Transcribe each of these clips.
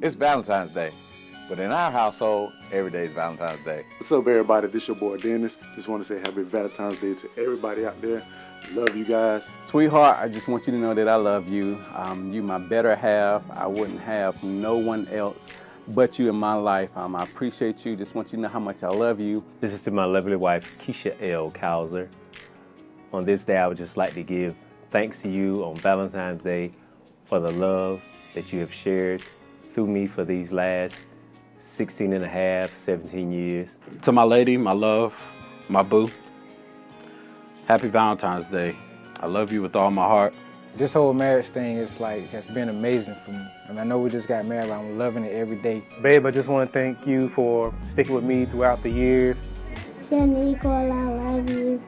It's Valentine's Day, but in our household, every day is Valentine's Day. What's up, everybody? This your boy Dennis. Just want to say Happy Valentine's Day to everybody out there. Love you guys. Sweetheart, I just want you to know that I love you. You my better half. I wouldn't have no one else but you in my life. I appreciate you. Just want you to know how much I love you. This is to my lovely wife, Keisha L. Cowser. On this day, I would just like to give thanks to you on Valentine's Day for the love that you have shared through me for these last 16 and a half, 17 years. To my lady, my love, my boo, Happy Valentine's Day. I love you with all my heart. This whole marriage thing is has been amazing for me. I mean, I know we just got married, but I'm loving it every day. Babe, I just want to thank you for sticking with me throughout the years. Nicole, I love you.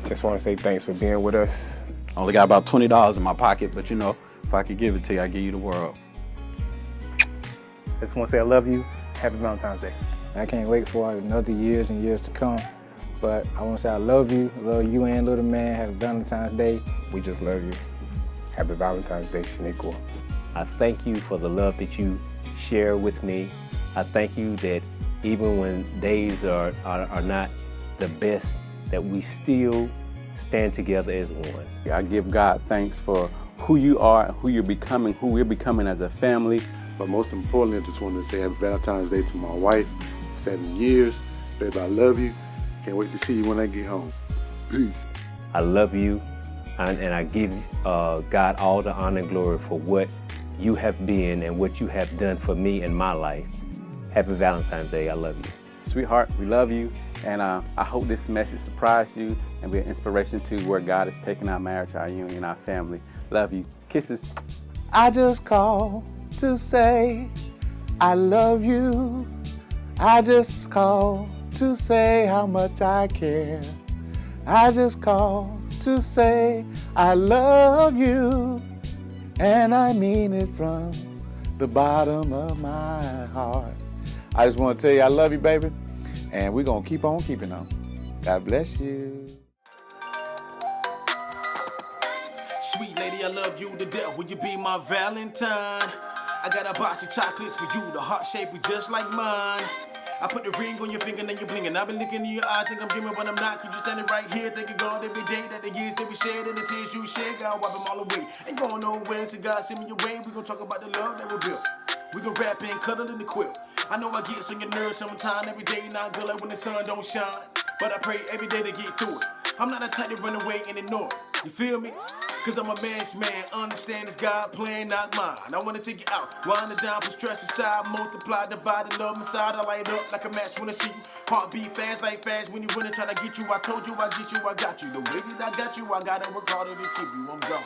Just want to say thanks for being with us. Only got about $20 in my pocket, but you know, if I could give it to you, I'd give you the world. I just want to say I love you. Happy Valentine's Day. I can't wait for another years and years to come. But I want to say I love you and little man. Happy Valentine's Day. We just love you. Happy Valentine's Day, Shaniqua. I thank you for the love that you share with me. I thank you that even when days are not the best, that we still stand together as one. I give God thanks for who you are, who you're becoming, who we're becoming as a family. But most importantly, I just wanted to say Happy Valentine's Day to my wife. 7 years. Baby, I love you. Can't wait to see you when I get home. Peace. I love you, and I give God all the honor and glory for what you have been and what you have done for me in my life. Happy Valentine's Day. I love you. Sweetheart, we love you, and I hope this message surprised you and be an inspiration to where God is taking our marriage, our union, our family. Love you. Kisses. I just called to say I love you. I just called to say how much I care. I just called to say I love you, and I mean it from the bottom of my heart. I just want to tell you I love you, baby, and we're going to keep on keeping on. God bless you. Sweet lady, I love you to death. Will you be my Valentine? I got a box of chocolates for you. The heart shape is just like mine. I put the ring on your finger and then you're blinking. I've been looking in your eye, think I'm dreaming, but I'm not. Cause you standing right here, thanking God every day that the years that we shared and the tears you shed, God wipe them all away. Ain't going nowhere till God send me your way. We gon' talk about the love that we built. We gon' rap and cuddle in the quilt. I know I get on your nerves sometimes, every day not good like when the sun don't shine. But I pray every day to get through it. I'm not a type to run away and ignore it. You feel me? Cause I'm a man's man, understand it's God plan, not mine. I wanna take you out, wind it down, put stress aside, multiply, divide, and love inside. I light up like a match when I see you. Heartbeat fast like fast when you running, trying to get you. I told you I get you, I got you. The way that I got you, I gotta work harder to keep you. I'm gone.